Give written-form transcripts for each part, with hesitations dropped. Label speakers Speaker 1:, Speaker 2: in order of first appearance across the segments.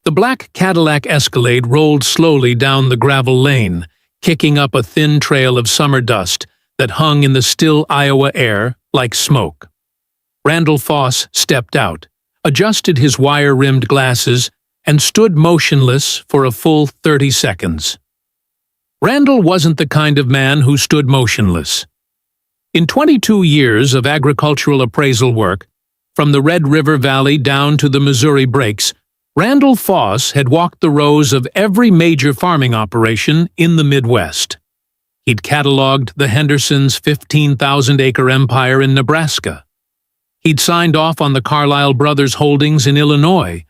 Speaker 1: The black Cadillac Escalade rolled slowly down the gravel lane, kicking up a thin trail of summer dust that hung in the still Iowa air like smoke. Randall Foss stepped out, adjusted his wire-rimmed glasses, and stood motionless for a full 30 seconds. Randall wasn't the kind of man who stood motionless. In 22 years of agricultural appraisal work, from the Red River Valley down to the Missouri Breaks, Randall Foss had walked the rows of every major farming operation in the Midwest. He'd cataloged the Hendersons' 15,000-acre empire in Nebraska. He'd signed off on the Carlisle brothers' holdings in Illinois,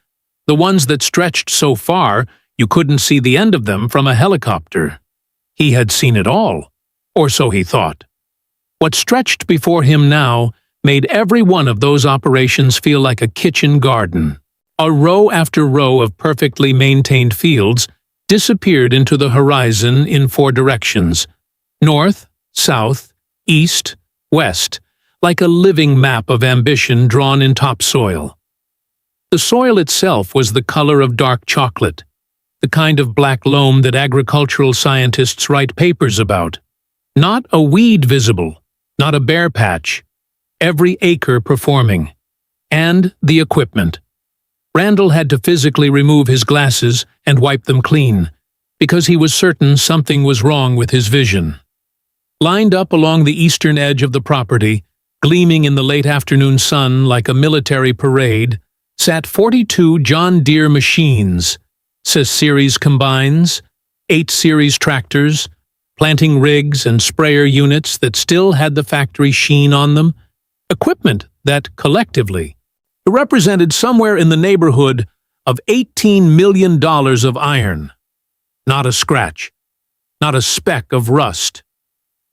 Speaker 1: the ones that stretched so far you couldn't see the end of them from a helicopter. He had seen it all, or so he thought. What stretched before him now made every one of those operations feel like a kitchen garden. A row after row of perfectly maintained fields disappeared into the horizon in 4 directions: north, south, east, west, like a living map of ambition drawn in topsoil. The soil itself was the color of dark chocolate, the kind of black loam that agricultural scientists write papers about. Not a weed visible, not a bare patch, every acre performing. And the equipment. Randall had to physically remove his glasses and wipe them clean, because he was certain something was wrong with his vision. Lined up along the eastern edge of the property, gleaming in the late afternoon sun like a military parade, sat 42 John Deere machines, 6 series combines, 8 series tractors, planting rigs and sprayer units that still had the factory sheen on them, equipment that, collectively, represented somewhere in the neighborhood of $18 million of iron. Not a scratch, not a speck of rust.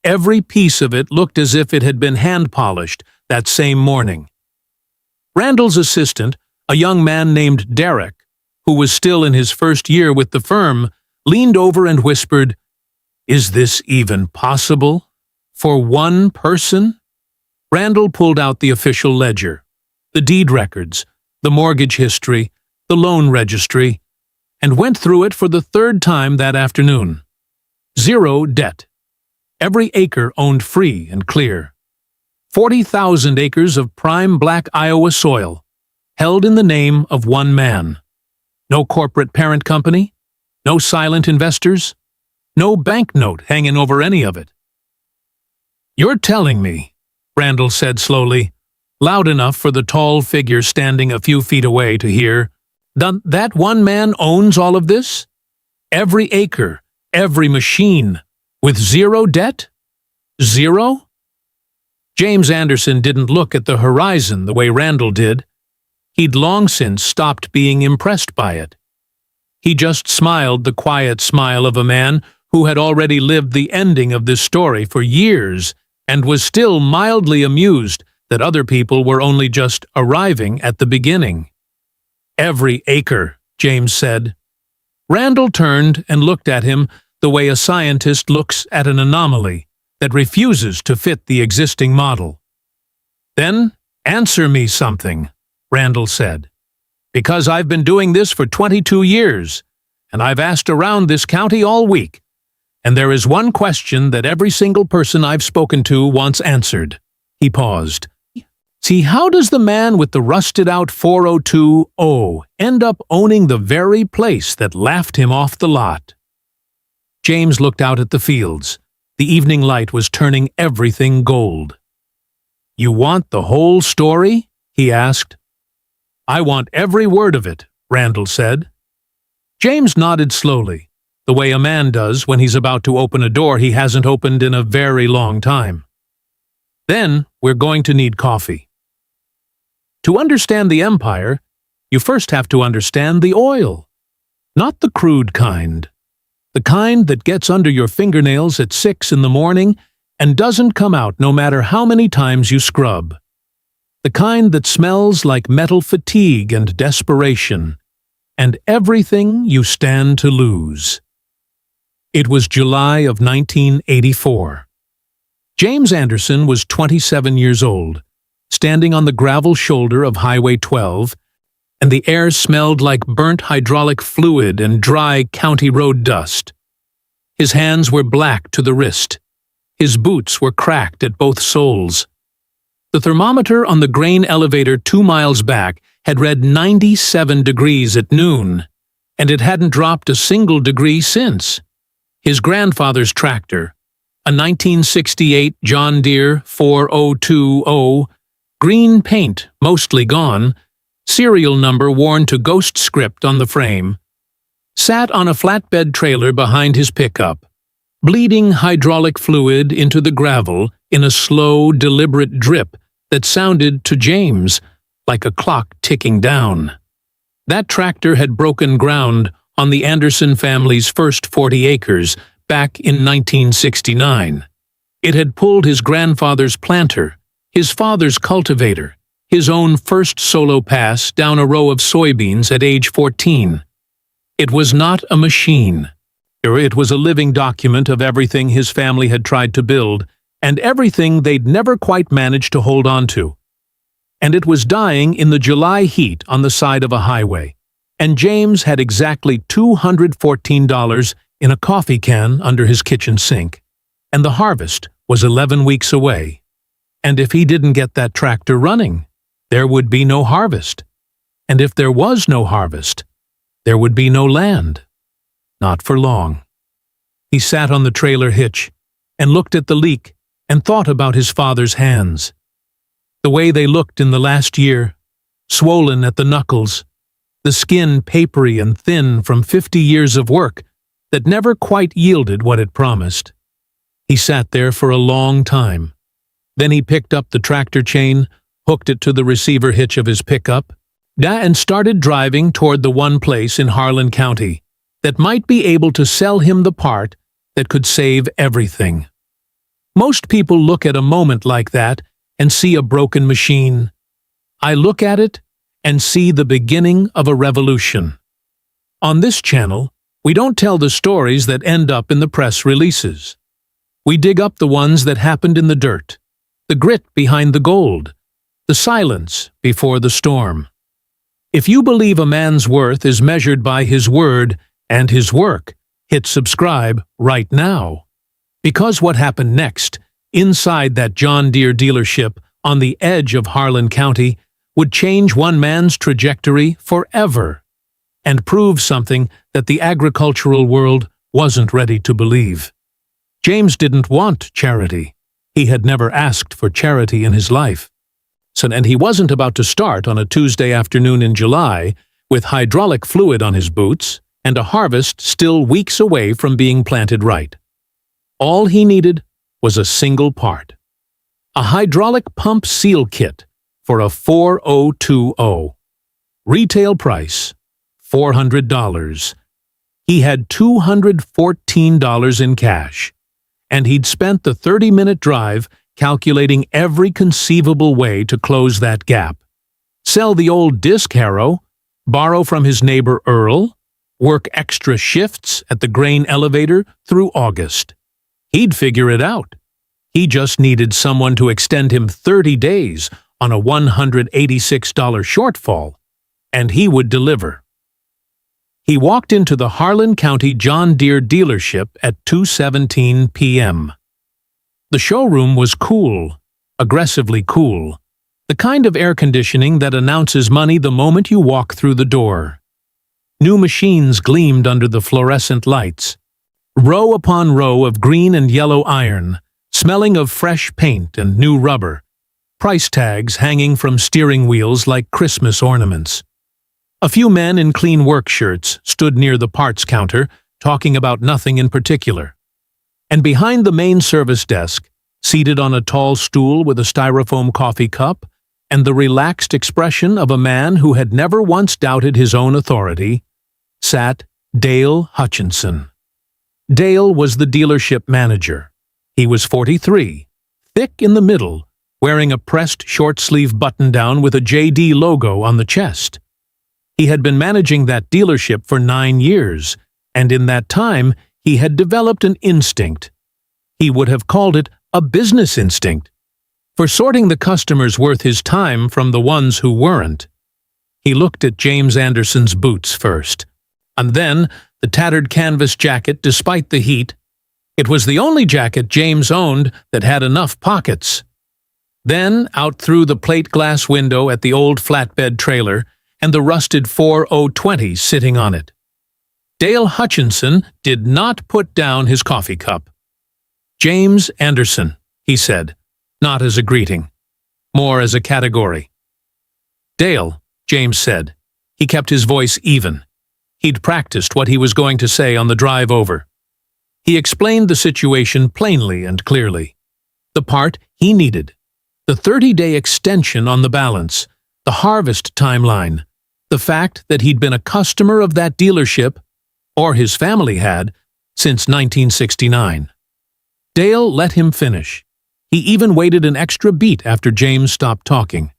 Speaker 1: Every piece of it looked as if it had been hand-polished that same morning. Randall's assistant, a young man named Derek, who was still in his first year with the firm, leaned over and whispered, "Is this even possible? For one person?" Randall pulled out the official ledger, the deed records, the mortgage history, the loan registry, and went through it for the 3rd time that afternoon. 0 debt. Every acre owned free and clear. 40,000 acres of prime black Iowa soil, held in the name of one man. No corporate parent company, no silent investors, no banknote hanging over any of it. "You're telling me," Randall said slowly, loud enough for the tall figure standing a few feet away to hear, "that one man owns all of this? Every acre, every machine, with 0 debt? 0? James Anderson didn't look at the horizon the way Randall did. He'd long since stopped being impressed by it. He just smiled the quiet smile of a man who had already lived the ending of this story for years and was still mildly amused that other people were only just arriving at the beginning. "Every acre," James said. Randall turned and looked at him the way a scientist looks at an anomaly that refuses to fit the existing model. "Then answer me something," Randall said. "Because I've been doing this for 22 years, and I've asked around this county all week, and there is one question that every single person I've spoken to wants answered." He paused. "See, how does the man with the rusted-out 402O end up owning the very place that laughed him off the lot?" James looked out at the fields. The evening light was turning everything gold. "You want the whole story?" he asked. "I want every word of it," Randall said. James nodded slowly, the way a man does when he's about to open a door he hasn't opened in a very long time. "Then we're going to need coffee. To understand the empire, you first have to understand the oil. Not the crude kind. The kind that gets under your fingernails at 6 in the morning and doesn't come out no matter how many times you scrub. The kind that smells like metal fatigue and desperation, and everything you stand to lose." It was July of 1984. James Anderson was 27 years old, standing on the gravel shoulder of Highway 12, and the air smelled like burnt hydraulic fluid and dry county road dust. His hands were black to the wrist. His boots were cracked at both soles. The thermometer on the grain elevator 2 miles back had read 97 degrees at noon, and it hadn't dropped a single degree since. His grandfather's tractor, a 1968 John Deere 4020, green paint mostly gone, serial number worn to ghost script on the frame, sat on a flatbed trailer behind his pickup, bleeding hydraulic fluid into the gravel in a slow, deliberate drip that sounded to James like a clock ticking down. That tractor had broken ground on the Anderson family's first 40 acres back in 1969. It had pulled his grandfather's planter, his father's cultivator, his own first solo pass down a row of soybeans at age 14. It was not a machine. It was a living document of everything his family had tried to build and everything they'd never quite managed to hold on to. And it was dying in the July heat on the side of a highway, and James had exactly $214 in a coffee can under his kitchen sink, and the harvest was 11 weeks away. And if he didn't get that tractor running, there would be no harvest. And if there was no harvest, there would be no land. Not for long. He sat on the trailer hitch and looked at the leak and thought about his father's hands. The way they looked in the last year, swollen at the knuckles, the skin papery and thin from 50 years of work that never quite yielded what it promised. He sat there for a long time. Then he picked up the tractor chain, hooked it to the receiver hitch of his pickup, and started driving toward the one place in Harlan County that might be able to sell him the part that could save everything. Most people look at a moment like that and see a broken machine. I look at it and see the beginning of a revolution. On this channel, we don't tell the stories that end up in the press releases. We dig up the ones that happened in the dirt, the grit behind the gold, the silence before the storm. If you believe a man's worth is measured by his word and his work, hit subscribe right now. Because what happened next, inside that John Deere dealership on the edge of Harlan County, would change one man's trajectory forever and prove something that the agricultural world wasn't ready to believe. James didn't want charity. He had never asked for charity in his life. And he wasn't about to start on a Tuesday afternoon in July with hydraulic fluid on his boots and a harvest still weeks away from being planted right. All he needed was a single part. A hydraulic pump seal kit for a 4020. Retail price, $400. He had $214 in cash, and he'd spent the 30-minute drive calculating every conceivable way to close that gap. Sell the old disc harrow, borrow from his neighbor Earl, work extra shifts at the grain elevator through August. He'd figure it out. He just needed someone to extend him 30 days on a $186 shortfall, and he would deliver. He walked into the Harlan County John Deere dealership at 2:17 p.m. The showroom was cool, aggressively cool, the kind of air conditioning that announces money the moment you walk through the door. New machines gleamed under the fluorescent lights, row upon row of green and yellow iron, smelling of fresh paint and new rubber, price tags hanging from steering wheels like Christmas ornaments. A few men in clean work shirts stood near the parts counter, talking about nothing in particular. And behind the main service desk, seated on a tall stool with a styrofoam coffee cup and the relaxed expression of a man who had never once doubted his own authority, sat Dale Hutchinson. Dale was the dealership manager. He was 43, thick in the middle, wearing a pressed short-sleeve button-down with a JD logo on the chest. He had been managing that dealership for 9 years, and in that time he had developed an instinct. He would have called it a business instinct, for sorting the customers worth his time from the ones who weren't. He looked at James Anderson's boots first, and then the tattered canvas jacket despite the heat. It was the only jacket James owned that had enough pockets. Then out through the plate glass window at the old flatbed trailer and the rusted 4020 sitting on it. Dale Hutchinson did not put down his coffee cup. "James Anderson," he said, not as a greeting, more as a category. "Dale," James said. He kept his voice even. He'd practiced what he was going to say on the drive over. He explained the situation plainly and clearly. The part he needed. The 30-day extension on the balance. The harvest timeline. The fact that he'd been a customer of that dealership, or his family had, since 1969. Dale let him finish. He even waited an extra beat after James stopped talking,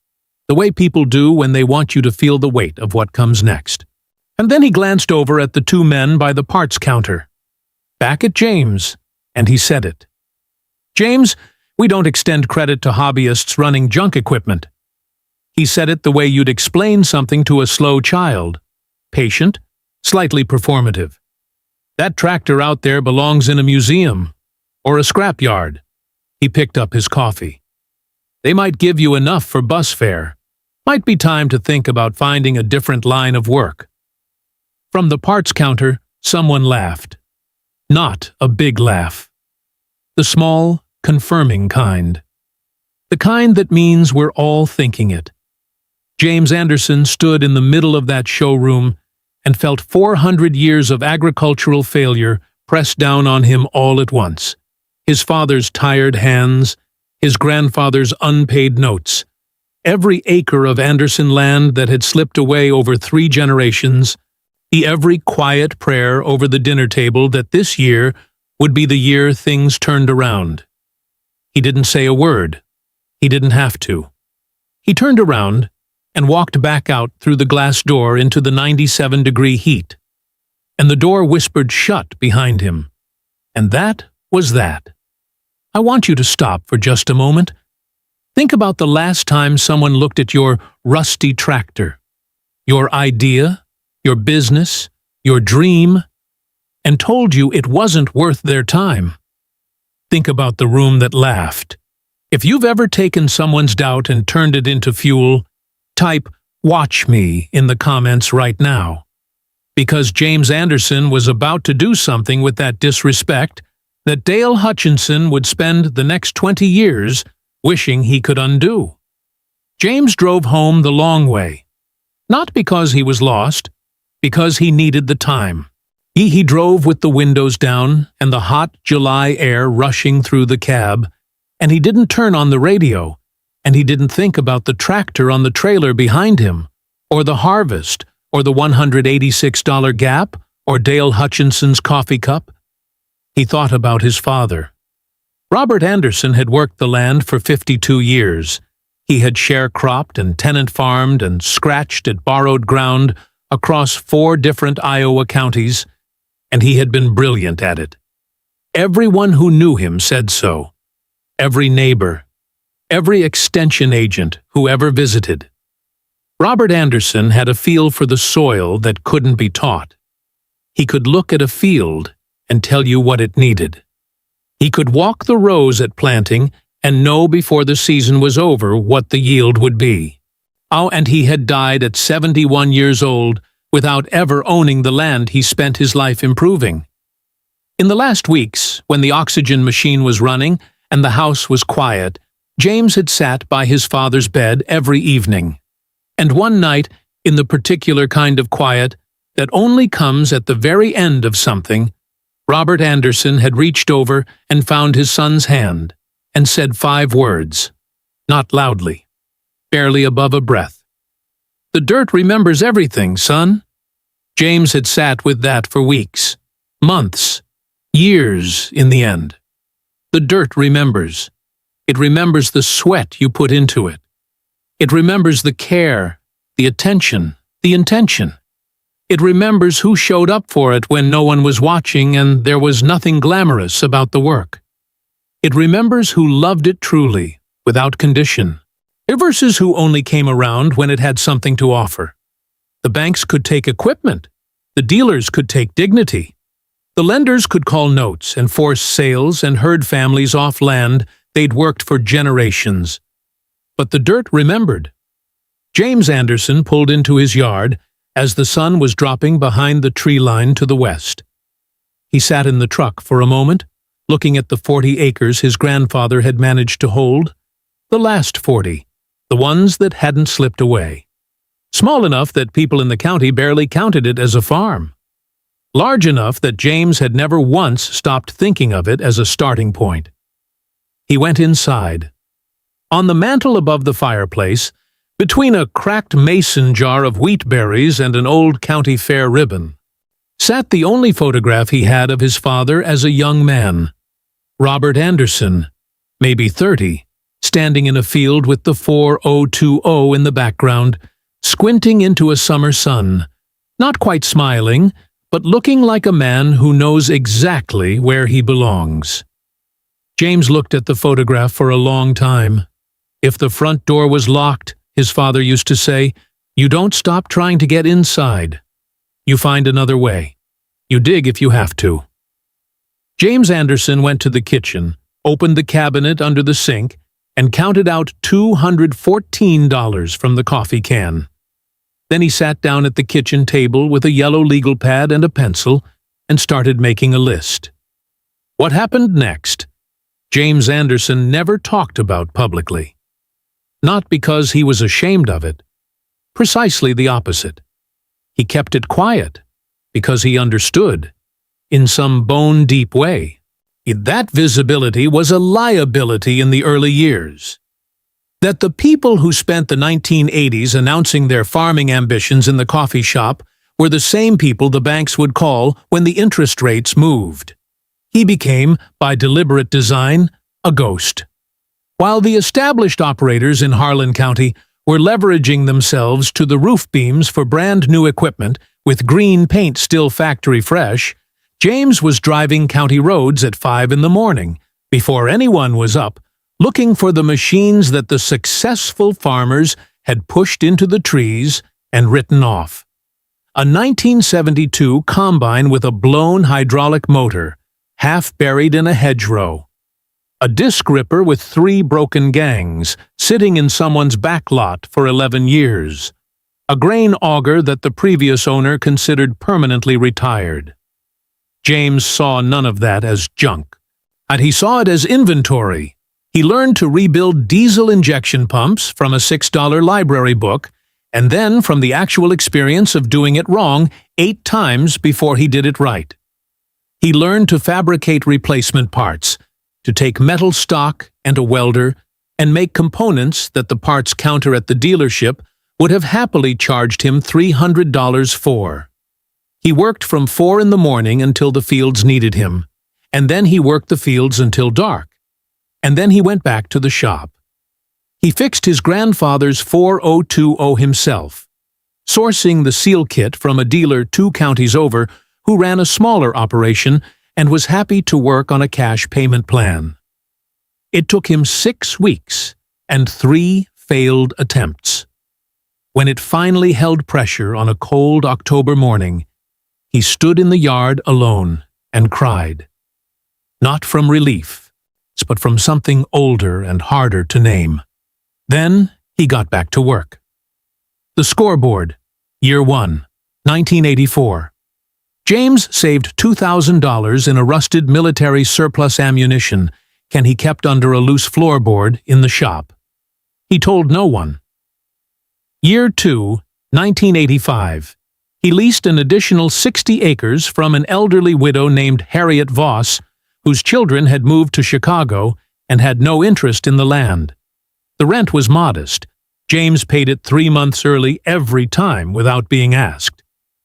Speaker 1: the way people do when they want you to feel the weight of what comes next. And then he glanced over at the two men by the parts counter. Back at James, and he said it. "James, we don't extend credit to hobbyists running junk equipment." He said it the way you'd explain something to a slow child. Patient, slightly performative. "That tractor out there belongs in a museum, or a scrapyard." He picked up his coffee. "They might give you enough for bus fare. Might be time to think about finding a different line of work." From the parts counter, someone laughed. Not a big laugh. The small, confirming kind. The kind that means we're all thinking it. James Anderson stood in the middle of that showroom and felt 400 years of agricultural failure pressed down on him all at once. His father's tired hands, his grandfather's unpaid notes, every acre of Anderson land that had slipped away over 3 generations, every quiet prayer over the dinner table that this year would be the year things turned around. He didn't say a word. He didn't have to. He turned around and walked back out through the glass door into the 97-degree heat. And the door whispered shut behind him. And that was that. I want you to stop for just a moment. Think about the last time someone looked at your rusty tractor, your idea, your business, your dream, and told you it wasn't worth their time. Think about the room that laughed. If you've ever taken someone's doubt and turned it into fuel, type "watch me" in the comments right now. Because James Anderson was about to do something with that disrespect that Dale Hutchinson would spend the next 20 years wishing he could undo. James drove home the long way. Not because he was lost, because he needed the time. He drove with the windows down and the hot July air rushing through the cab, and he didn't turn on the radio, and he didn't think about the tractor on the trailer behind him, or the harvest, or the $186 gap, or Dale Hutchinson's coffee cup. He thought about his father. Robert Anderson had worked the land for 52 years. He had sharecropped and tenant-farmed and scratched at borrowed ground across 4 different Iowa counties, and he had been brilliant at it. Everyone who knew him said so. Every neighbor, every extension agent who ever visited. Robert Anderson had a feel for the soil that couldn't be taught. He could look at a field and tell you what it needed. He could walk the rows at planting and know before the season was over what the yield would be. Oh, and he had died at 71 years old without ever owning the land he spent his life improving. In the last weeks, when the oxygen machine was running and the house was quiet, James had sat by his father's bed every evening. And one night, in the particular kind of quiet that only comes at the very end of something, Robert Anderson had reached over and found his son's hand and said 5 words, not loudly, barely above a breath. "The dirt remembers everything, son." James had sat with that for weeks, months, years in the end. The dirt remembers. It remembers the sweat you put into it. It remembers the care, the attention, the intention. It remembers who showed up for it when no one was watching and there was nothing glamorous about the work. It remembers who loved it truly, without condition, versus who only came around when it had something to offer. The banks could take equipment. The dealers could take dignity. The lenders could call notes and force sales and herd families off land they'd worked for generations. But the dirt remembered. James Anderson pulled into his yard as the sun was dropping behind the tree line to the west. He sat in the truck for a moment, looking at the 40 acres his grandfather had managed to hold. The last 40, the ones that hadn't slipped away. Small enough that people in the county barely counted it as a farm. Large enough that James had never once stopped thinking of it as a starting point. He went inside. On the mantel above the fireplace, between a cracked mason jar of wheat berries and an old county fair ribbon, sat the only photograph he had of his father as a young man. Robert Anderson, maybe 30, standing in a field with the 4020 in the background, squinting into a summer sun, not quite smiling, but looking like a man who knows exactly where he belongs. James looked at the photograph for a long time. If the front door was locked, his father used to say, you don't stop trying to get inside. You find another way. You dig if you have to. James Anderson went to the kitchen, opened the cabinet under the sink, and counted out $214 from the coffee can. Then he sat down at the kitchen table with a yellow legal pad and a pencil and started making a list. What happened next, James Anderson never talked about publicly. Not because he was ashamed of it. Precisely the opposite. He kept it quiet because he understood, in some bone-deep way, that visibility was a liability in the early years. That the people who spent the 1980s announcing their farming ambitions in the coffee shop were the same people the banks would call when the interest rates moved. He became, by deliberate design, a ghost. While the established operators in Harlan County were leveraging themselves to the roof beams for brand-new equipment with green paint still factory fresh, James was driving county roads at 5 in the morning, before anyone was up, looking for the machines that the successful farmers had pushed into the trees and written off. A 1972 combine with a blown hydraulic motor, half buried in a hedgerow. A disc ripper with 3 broken gangs, sitting in someone's back lot for 11 years. A grain auger that the previous owner considered permanently retired. James saw none of that as junk, and he saw it as inventory. He learned to rebuild diesel injection pumps from a $6 library book, and then from the actual experience of doing it wrong 8 times before he did it right. He learned to fabricate replacement parts, to take metal stock and a welder, and make components that the parts counter at the dealership would have happily charged him $300 for. He worked from 4 in the morning until the fields needed him, and then he worked the fields until dark, and then he went back to the shop. He fixed his grandfather's 4020 himself, sourcing the seal kit from a dealer 2 counties over who ran a smaller operation and was happy to work on a cash payment plan. It took him 6 weeks and 3 failed attempts. When it finally held pressure on a cold October morning, he stood in the yard alone and cried. Not from relief, but from something older and harder to name. Then he got back to work. The scoreboard, Year 1, 1984. James saved $2,000 in a rusted military surplus ammunition he kept under a loose floorboard in the shop. He told no one. Year 2, 1985. He leased an additional 60 acres from an elderly widow named Harriet Voss, whose children had moved to Chicago and had no interest in the land. The rent was modest. James paid it 3 months early every time without being asked.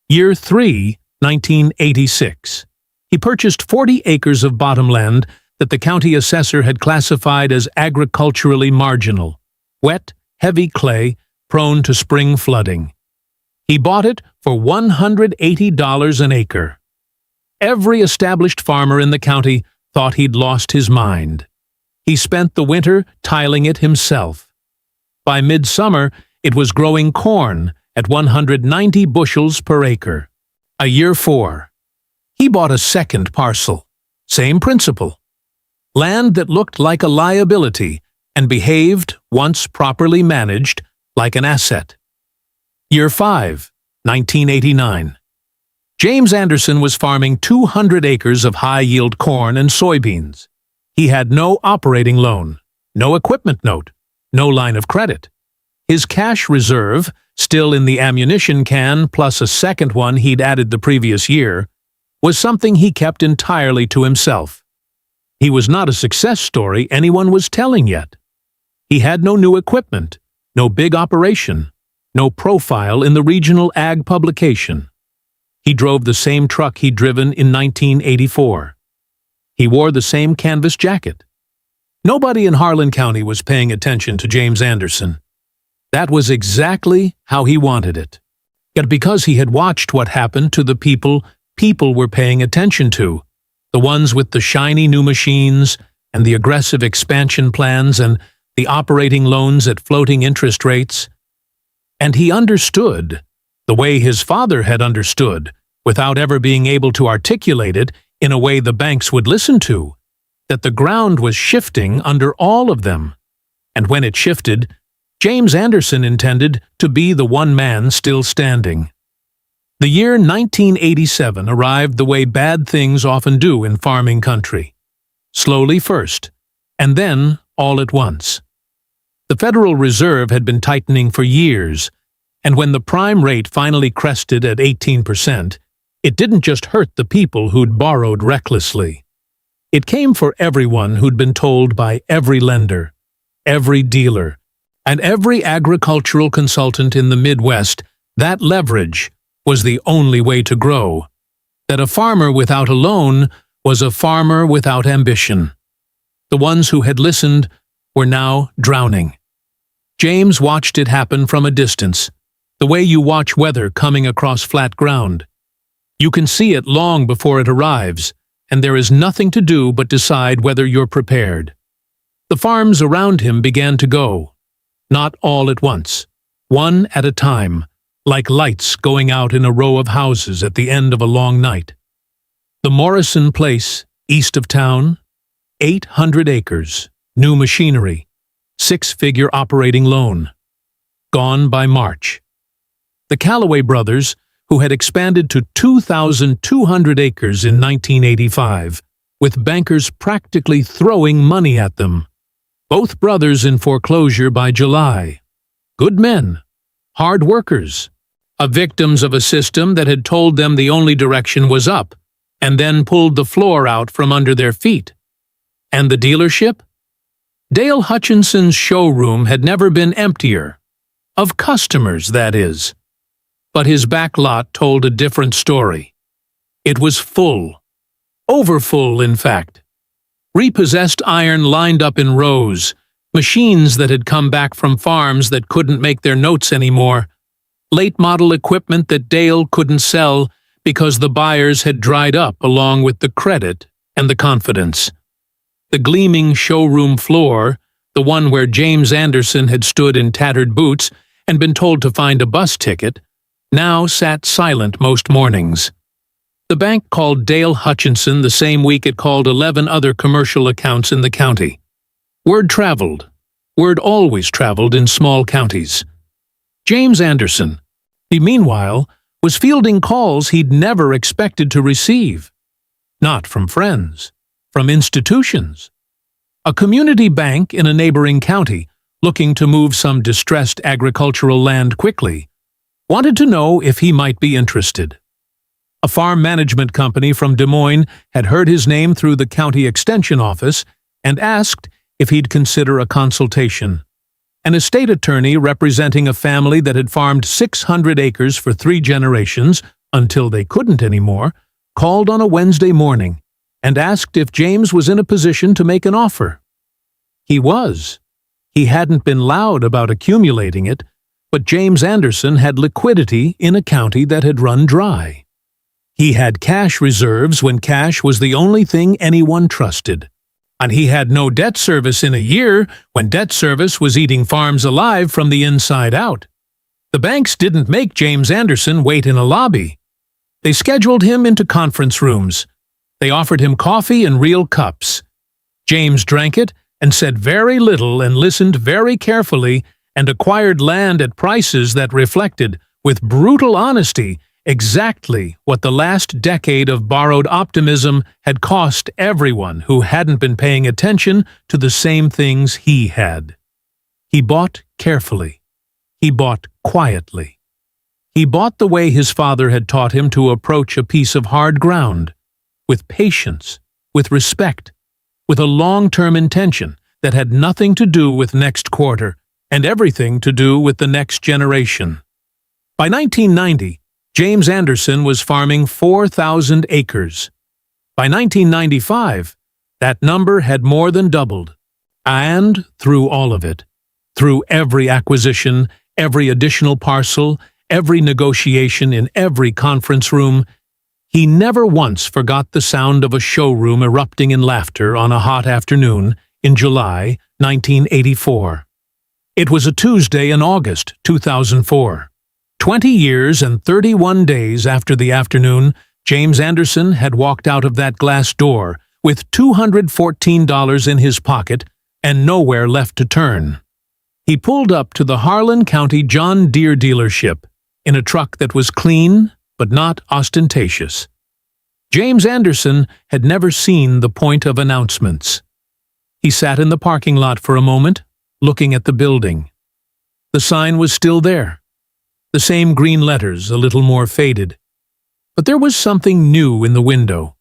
Speaker 1: Year 3, 1986. He purchased 40 acres of bottomland that the county assessor had classified as agriculturally marginal, wet, heavy clay, prone to spring flooding. He bought it for $180 an acre. Every established farmer in the county thought he'd lost his mind. He spent the winter tiling it himself. By midsummer, it was growing corn at 190 bushels per acre. A year 4. He bought a second parcel. Same principle. Land that looked like a liability and behaved, once properly managed, like an asset. Year 5, 1989. James Anderson was farming 200 acres of high-yield corn and soybeans. He had no operating loan, no equipment note, no line of credit. His cash reserve, still in the ammunition can plus a second one he'd added the previous year, was something he kept entirely to himself. He was not a success story anyone was telling yet. He had no new equipment, no big operation, no profile in the regional ag publication. He drove the same truck he'd driven in 1984. He wore the same canvas jacket. Nobody in Harlan County was paying attention to James Anderson. That was exactly how he wanted it. Yet because he had watched what happened to the people were paying attention to, the ones with the shiny new machines and the aggressive expansion plans and the operating loans at floating interest rates, and he understood, the way his father had understood, without ever being able to articulate it in a way the banks would listen to, that the ground was shifting under all of them. And when it shifted, James Anderson intended to be the one man still standing. The year 1987 arrived the way bad things often do in farming country. Slowly first, and then all at once. The Federal Reserve had been tightening for years, and when the prime rate finally crested at 18%, it didn't just hurt the people who'd borrowed recklessly. It came for everyone who'd been told by every lender, every dealer, and every agricultural consultant in the Midwest that leverage was the only way to grow, that a farmer without a loan was a farmer without ambition. The ones who had listened were now drowning. James watched it happen from a distance, the way you watch weather coming across flat ground. You can see it long before it arrives, and there is nothing to do but decide whether you're prepared. The farms around him began to go, not all at once, one at a time, like lights going out in a row of houses at the end of a long night. The Morrison place, east of town, 800 acres, new machinery, 6-figure operating loan. Gone by March. The Callaway brothers, who had expanded to 2,200 acres in 1985, with bankers practically throwing money at them. Both brothers in foreclosure by July. Good men, hard workers, victims of a system that had told them the only direction was up, and then pulled the floor out from under their feet. And the dealership? Dale Hutchinson's showroom had never been emptier. Of customers, that is. But his back lot told a different story. It was full. Overfull, in fact. Repossessed iron lined up in rows, machines that had come back from farms that couldn't make their notes anymore, late-model equipment that Dale couldn't sell because the buyers had dried up along with the credit and the confidence. The gleaming showroom floor, the one where James Anderson had stood in tattered boots and been told to find a bus ticket, now sat silent most mornings. The bank called Dale Hutchinson the same week it called 11 other commercial accounts in the county. Word traveled. Word always traveled in small counties. James Anderson, he meanwhile, was fielding calls he'd never expected to receive. Not from friends, from institutions. A community bank in a neighboring county, looking to move some distressed agricultural land quickly, wanted to know if he might be interested. A farm management company from Des Moines had heard his name through the county extension office and asked if he'd consider a consultation. An estate attorney representing a family that had farmed 600 acres for 3 generations, until they couldn't anymore, called on a Wednesday morning and asked if James was in a position to make an offer. He was. He hadn't been loud about accumulating it, but James Anderson had liquidity in a county that had run dry. He had cash reserves when cash was the only thing anyone trusted. And he had no debt service in a year when debt service was eating farms alive from the inside out. The banks didn't make James Anderson wait in a lobby. They scheduled him into conference rooms. They offered him coffee in real cups. James drank it and said very little and listened very carefully and acquired land at prices that reflected, with brutal honesty, exactly what the last decade of borrowed optimism had cost everyone who hadn't been paying attention to the same things he had. He bought carefully. He bought quietly. He bought the way his father had taught him to approach a piece of hard ground, with patience, with respect, with a long-term intention that had nothing to do with next quarter and everything to do with the next generation. By 1990, James Anderson was farming 4,000 acres. By 1995, that number had more than doubled. And through all of it, through every acquisition, every additional parcel, every negotiation in every conference room, he never once forgot the sound of a showroom erupting in laughter on a hot afternoon in July 1984. It was a Tuesday in August 2004. 20 years and 31 days after the afternoon, James Anderson had walked out of that glass door with $214 in his pocket and nowhere left to turn. He pulled up to the Harlan County John Deere dealership in a truck that was clean but not ostentatious. James Anderson had never seen the point of announcements. He sat in the parking lot for a moment, looking at the building. The sign was still there. The same green letters, a little more faded. But there was something new in the window.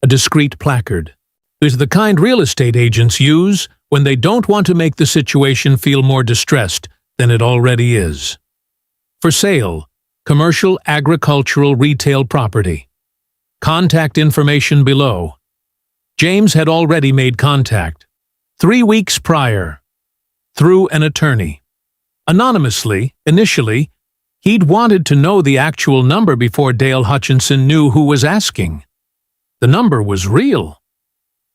Speaker 1: A discreet placard. It was the kind real estate agents use when they don't want to make the situation feel more distressed than it already is. For sale, commercial agricultural retail property. Contact information below. James had already made contact. 3 weeks prior. Through an attorney. Anonymously, initially, he'd wanted to know the actual number before Dale Hutchinson knew who was asking. The number was real.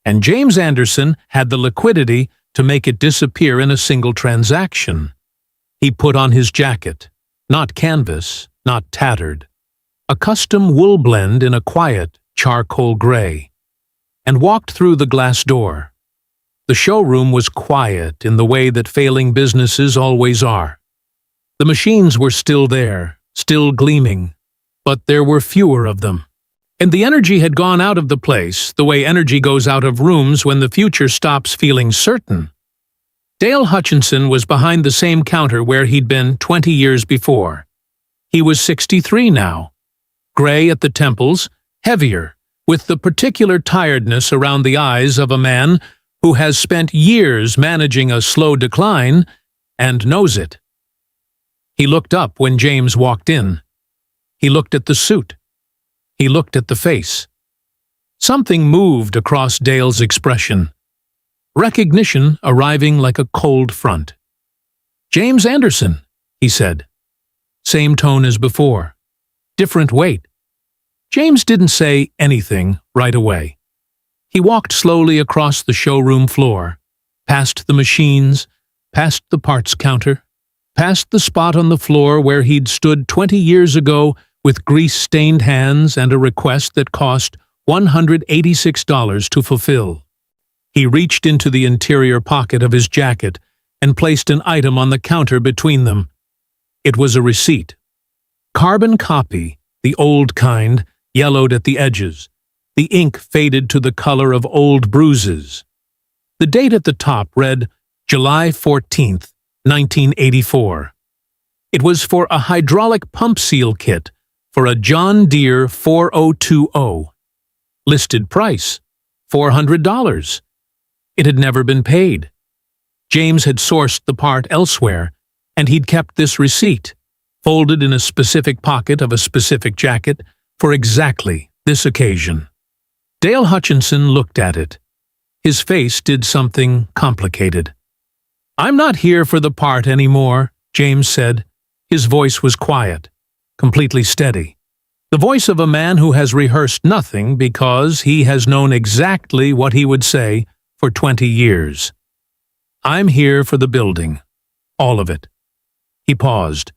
Speaker 1: And James Anderson had the liquidity to make it disappear in a single transaction. He put on his jacket, not canvas, not tattered, a custom wool blend in a quiet charcoal gray, and walked through the glass door. The showroom was quiet in the way that failing businesses always are. The machines were still there, still gleaming, but there were fewer of them. And the energy had gone out of the place, the way energy goes out of rooms when the future stops feeling certain. Dale Hutchinson was behind the same counter where he'd been 20 years before. He was 63 now, gray at the temples, heavier, with the particular tiredness around the eyes of a man who has spent years managing a slow decline and knows it. He looked up when James walked in. He looked at the suit. He looked at the face. Something moved across Dale's expression. Recognition arriving like a cold front. "James Anderson," he said. Same tone as before. Different weight. James didn't say anything right away. He walked slowly across the showroom floor, past the machines, past the parts counter, past the spot on the floor where he'd stood 20 years ago with grease-stained hands and a request that cost $186 to fulfill. He reached into the interior pocket of his jacket and placed an item on the counter between them. It was a receipt. Carbon copy, the old kind, yellowed at the edges. The ink faded to the color of old bruises. The date at the top read July 14th, 1984. It was for a hydraulic pump seal kit for a John Deere 4020. Listed price, $400. It had never been paid. James had sourced the part elsewhere, and he'd kept this receipt, folded in a specific pocket of a specific jacket, for exactly this occasion. Dale Hutchinson looked at it. His face did something complicated. "I'm not here for the part anymore," James said. His voice was quiet, completely steady. The voice of a man who has rehearsed nothing because he has known exactly what he would say for 20 years. "I'm here for the building. All of it." He paused.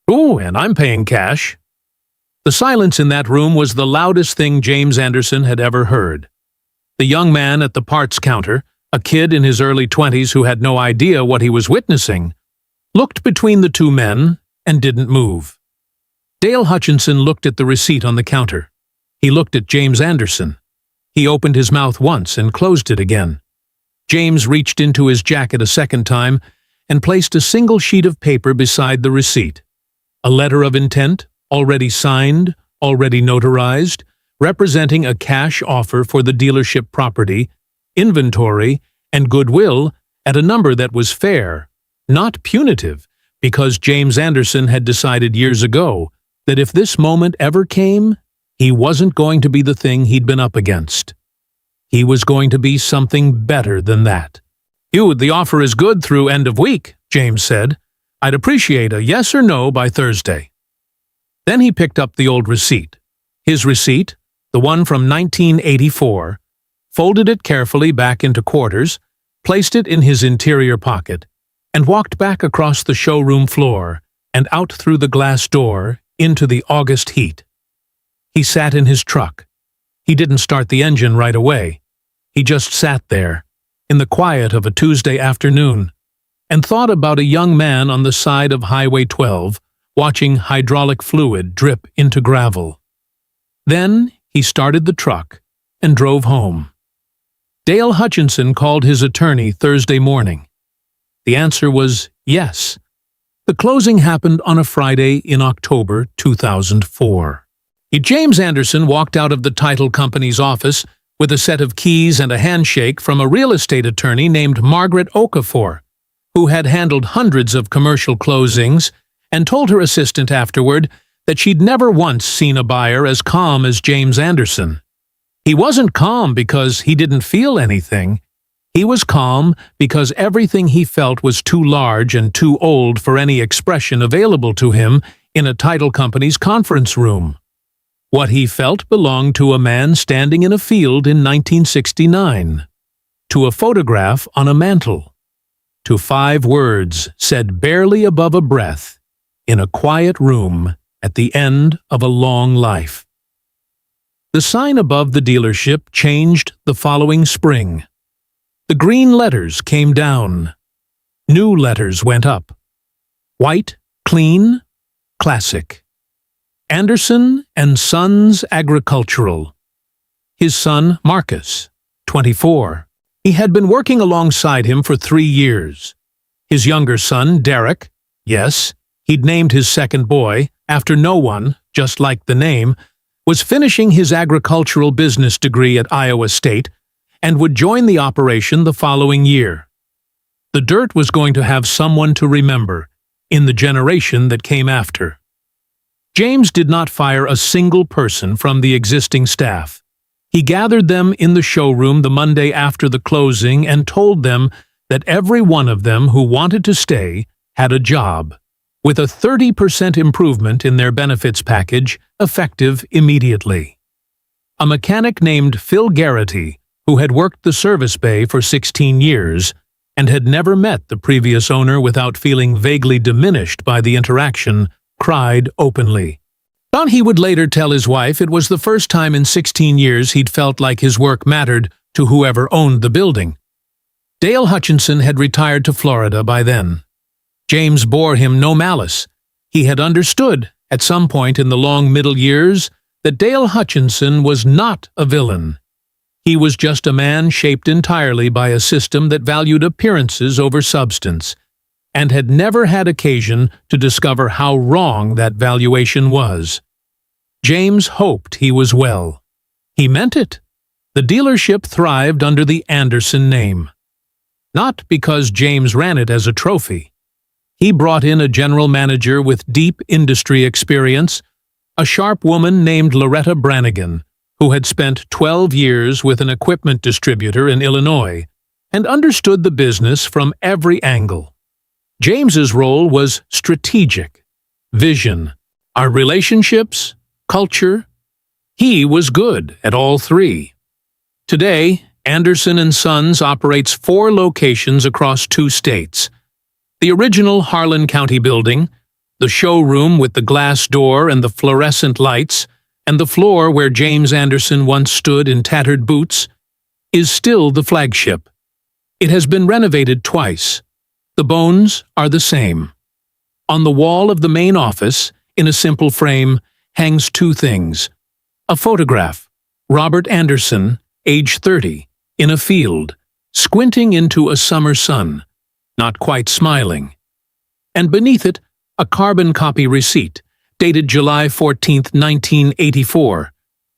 Speaker 1: "Oh, and I'm paying cash." The silence in that room was the loudest thing James Anderson had ever heard. The young man at the parts counter, a kid in his early 20s who had no idea what he was witnessing, looked between the two men and didn't move. Dale Hutchinson looked at the receipt on the counter. He looked at James Anderson. He opened his mouth once and closed it again. James reached into his jacket a second time and placed a single sheet of paper beside the receipt. A letter of intent, already signed, already notarized, representing a cash offer for the dealership property, inventory, and goodwill at a number that was fair, not punitive, because James Anderson had decided years ago that if this moment ever came, he wasn't going to be the thing he'd been up against. He was going to be something better than that. The offer is good through end of week," James said. "I'd appreciate a yes or no by Thursday." Then he picked up the old receipt. His receipt, the one from 1984, folded it carefully back into quarters, placed it in his interior pocket, and walked back across the showroom floor and out through the glass door into the August heat. He sat in his truck. He didn't start the engine right away. He just sat there, in the quiet of a Tuesday afternoon, and thought about a young man on the side of Highway 12 watching hydraulic fluid drip into gravel. Then he started the truck and drove home. Dale Hutchinson called his attorney Thursday morning. The answer was yes. The closing happened on a Friday in October 2004. James Anderson walked out of the title company's office with a set of keys and a handshake from a real estate attorney named Margaret Okafor, who had handled hundreds of commercial closings, and told her assistant afterward that she'd never once seen a buyer as calm as James Anderson. He wasn't calm because he didn't feel anything. He was calm because everything he felt was too large and too old for any expression available to him in a title company's conference room. What he felt belonged to a man standing in a field in 1969, to a photograph on a mantel, to 5 words said barely above a breath in a quiet room at the end of a long life. The sign above the dealership changed the following spring. The green letters came down. New letters went up. White, clean, classic. Anderson and Sons Agricultural. His son, Marcus, 24. He had been working alongside him for 3 years. His younger son, Derek, yes, he'd named his second boy, after no one, just like the name, was finishing his agricultural business degree at Iowa State and would join the operation the following year. The dirt was going to have someone to remember in the generation that came after. James did not fire a single person from the existing staff. He gathered them in the showroom the Monday after the closing and told them that every one of them who wanted to stay had a job, with a 30% improvement in their benefits package effective immediately. A mechanic named Phil Garrity, who had worked the service bay for 16 years and had never met the previous owner without feeling vaguely diminished by the interaction, cried openly. He would later tell his wife it was the first time in 16 years he'd felt like his work mattered to whoever owned the building. Dale Hutchinson had retired to Florida by then. James bore him no malice. He had understood, at some point in the long middle years, that Dale Hutchinson was not a villain. He was just a man shaped entirely by a system that valued appearances over substance, and had never had occasion to discover how wrong that valuation was. James hoped he was well. He meant it. The dealership thrived under the Anderson name. Not because James ran it as a trophy. He brought in a general manager with deep industry experience, a sharp woman named Loretta Brannigan, who had spent 12 years with an equipment distributor in Illinois and understood the business from every angle. James's role was strategic, vision, our relationships, culture. He was good at all 3. Today, Anderson and Sons operates 4 locations across 2 states. The original Harlan County building, The showroom with the glass door and the fluorescent lights, and the floor where James Anderson once stood in tattered boots, is still the flagship. It has been renovated twice. The bones are the same. On the wall of the main office, in a simple frame, hangs two things. A photograph, Robert Anderson, age 30, in a field, squinting into a summer sun, not quite smiling. And beneath it, a carbon copy receipt, dated July 14, 1984,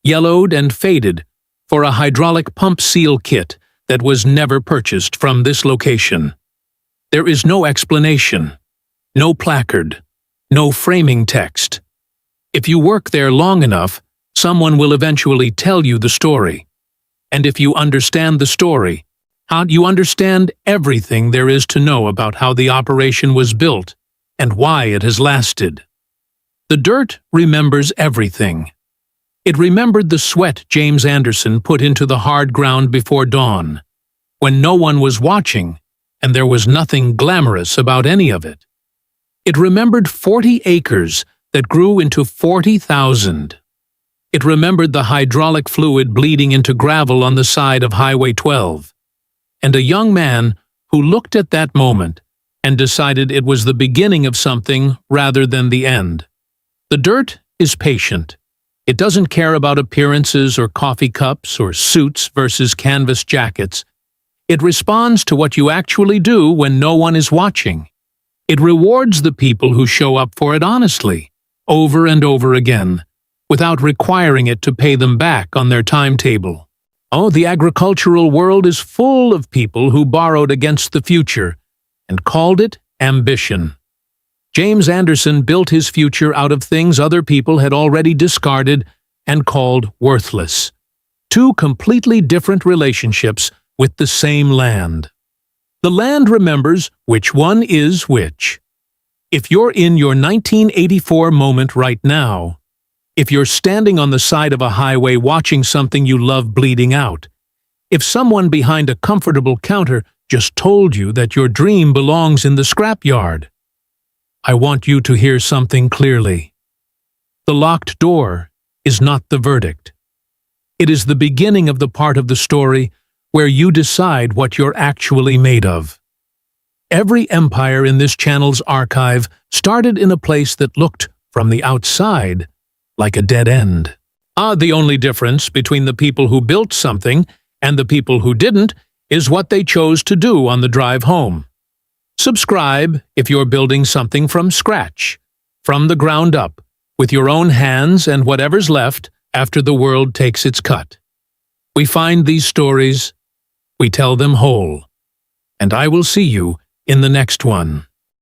Speaker 1: yellowed and faded, for a hydraulic pump seal kit that was never purchased from this location. There is no explanation, no placard, no framing text. If you work there long enough, someone will eventually tell you the story. And if you understand the story, you understand everything there is to know about how the operation was built and why it has lasted. The dirt remembers everything. It remembered the sweat James Anderson put into the hard ground before dawn, when no one was watching and there was nothing glamorous about any of it. It remembered 40 acres that grew into 40,000. It remembered the hydraulic fluid bleeding into gravel on the side of Highway 12, and a young man who looked at that moment and decided it was the beginning of something rather than the end. The dirt is patient. It doesn't care about appearances or coffee cups or suits versus canvas jackets. It responds to what you actually do when no one is watching. It rewards the people who show up for it honestly, over and over again, without requiring it to pay them back on their timetable. Oh, the agricultural world is full of people who borrowed against the future and called it ambition. James Anderson built his future out of things other people had already discarded and called worthless. Two completely different relationships with the same land. The land remembers which one is which. If you're in your 1984 moment right now, if you're standing on the side of a highway watching something you love bleeding out, if someone behind a comfortable counter just told you that your dream belongs in the scrapyard, I want you to hear something clearly. The locked door is not the verdict. It is the beginning of the part of the story where you decide what you're actually made of. Every empire in this channel's archive started in a place that looked, from the outside, like a dead end. The only difference between the people who built something and the people who didn't is what they chose to do on the drive home. Subscribe if you're building something from scratch, from the ground up, with your own hands and whatever's left after the world takes its cut. We find these stories, we tell them whole, and I will see you in the next one.